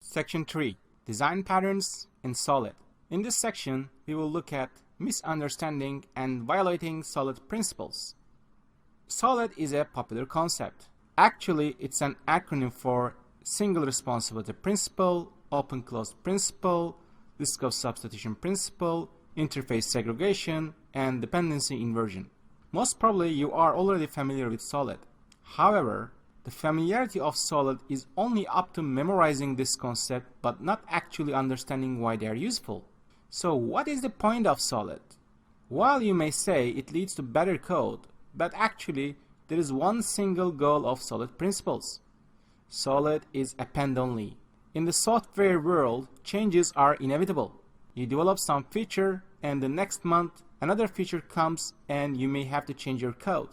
Section 3. Design Patterns in SOLID. In this section, we will look at misunderstanding and violating SOLID principles. SOLID is a popular concept. Actually, it's an acronym for Single Responsibility Principle, Open-Closed Principle, List of Substitution Principle, Interface Segregation, and Dependency Inversion. Most probably you are already familiar with SOLID. However, the familiarity of SOLID is only up to memorizing this concept but not actually understanding why they are useful. So what is the point of SOLID? While you may say it leads to better code, but actually there is one single goal of SOLID principles. SOLID is append-only. In the software world, changes are inevitable. You develop some feature and the next month another feature comes and you may have to change your code.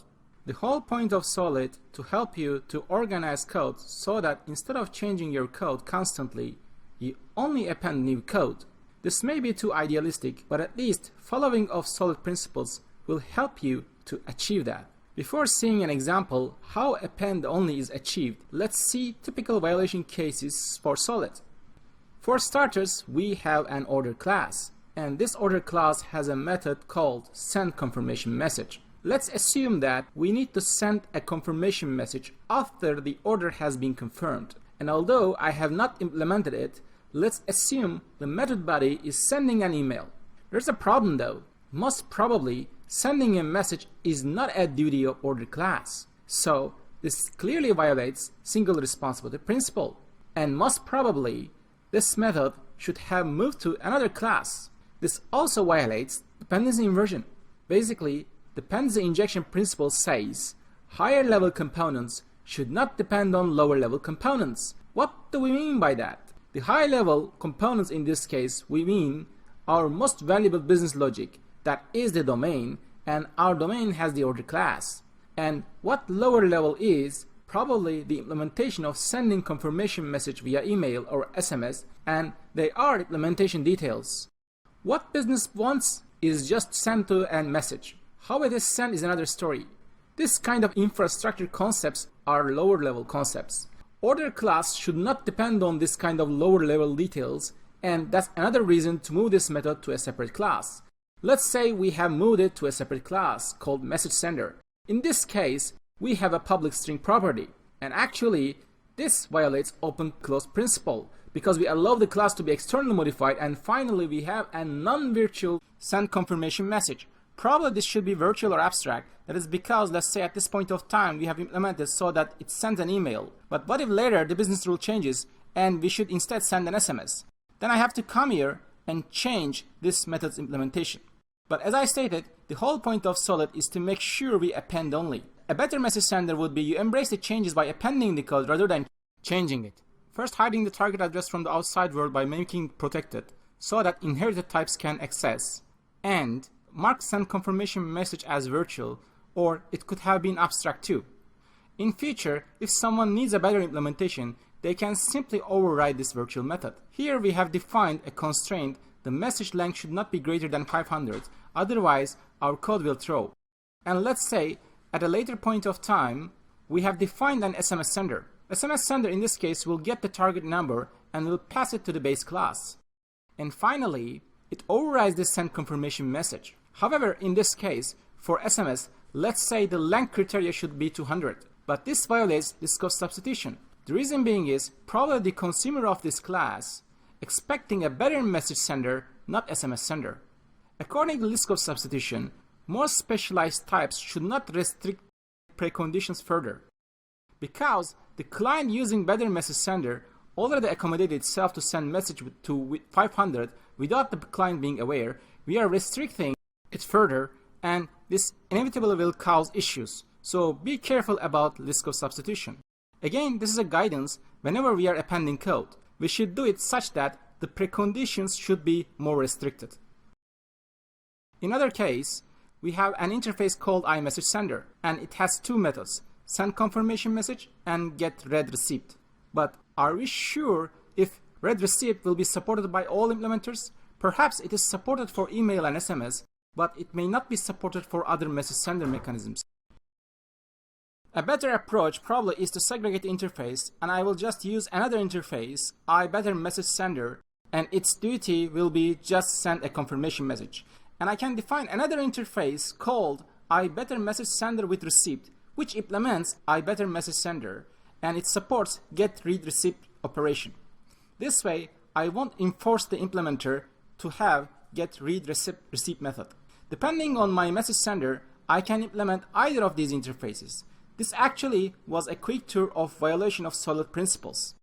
The whole point of SOLID to help you to organize code so that instead of changing your code constantly, you only append new code. This may be too idealistic, but at least following of SOLID principles will help you to achieve that. Before seeing an example how append only is achieved, let's see typical violation cases for SOLID. For starters, we have an order class, and this order class has a method called sendConfirmationMessage. Let's assume that we need to send a confirmation message after the order has been confirmed. And although I have not implemented it, let's assume the method body is sending an email. There's a problem though. Most probably, sending a message is not a duty of order class. So this clearly violates single responsibility principle. And most probably, this method should have moved to another class. This also violates dependency inversion. Basically, dependency injection principle says higher level components should not depend on lower level components. What do we mean by that? The high level components in this case, we mean our most valuable business logic, that is the domain, and our domain has the order class. And what lower level is probably the implementation of sending confirmation message via email or SMS, and they are implementation details. What business wants is just send to a message. How it is sent is another story. This kind of infrastructure concepts are lower level concepts. Order class should not depend on this kind of lower level details, and that's another reason to move this method to a separate class. Let's say we have moved it to a separate class called message sender. In this case, we have a public string property, and actually this violates open-close principle because we allow the class to be externally modified, and finally we have a non-virtual send confirmation message. Probably this should be virtual or abstract. That is because, let's say at this point of time we have implemented so that it sends an email. But what if later the business rule changes and we should instead send an SMS? Then I have to come here and change this method's implementation. But as I stated, the whole point of SOLID is to make sure we append only. A better message sender would be you embrace the changes by appending the code rather than changing it. First, hiding the target address from the outside world by making it protected so that inherited types can access, and mark send confirmation message as virtual, or it could have been abstract too. In future, if someone needs a better implementation, they can simply override this virtual method. Here we have defined a constraint: the message length should not be greater than 500, otherwise our code will throw. And let's say at a later point of time, we have defined an SMS sender. SMS sender in this case will get the target number and will pass it to the base class. And finally, it overrides this send confirmation message. However, in this case, for SMS, let's say the length criteria should be 200, but this violates list of substitution. The reason being is probably the consumer of this class expecting a better message sender, not SMS sender. According to list of substitution, more specialized types should not restrict preconditions further, because the client using better message sender already accommodated itself to send message to 500 without the client being aware. We are restricting it further, and this inevitably will cause issues. So be careful about list of substitution. Again, this is a guidance. Whenever we are appending code, we should do it such that the preconditions should be more restricted. In other case, we have an interface called iMessageSender, and it has two methods: send confirmation message and get read receipt. But are we sure if read receipt will be supported by all implementers? Perhaps it is supported for email and SMS, but it may not be supported for other message sender mechanisms. A better approach probably is to segregate the interface, and I will just use another interface, iBetterMessageSender, and its duty will be just send a confirmation message. And I can define another interface called iBetterMessageSender with receipt, which implements iBetterMessageSender, and it supports get-read-receipt operation. This way, I won't enforce the implementer to have get-read-receipt method. Depending on my message sender, I can implement either of these interfaces. This actually was a quick tour of violation of SOLID principles.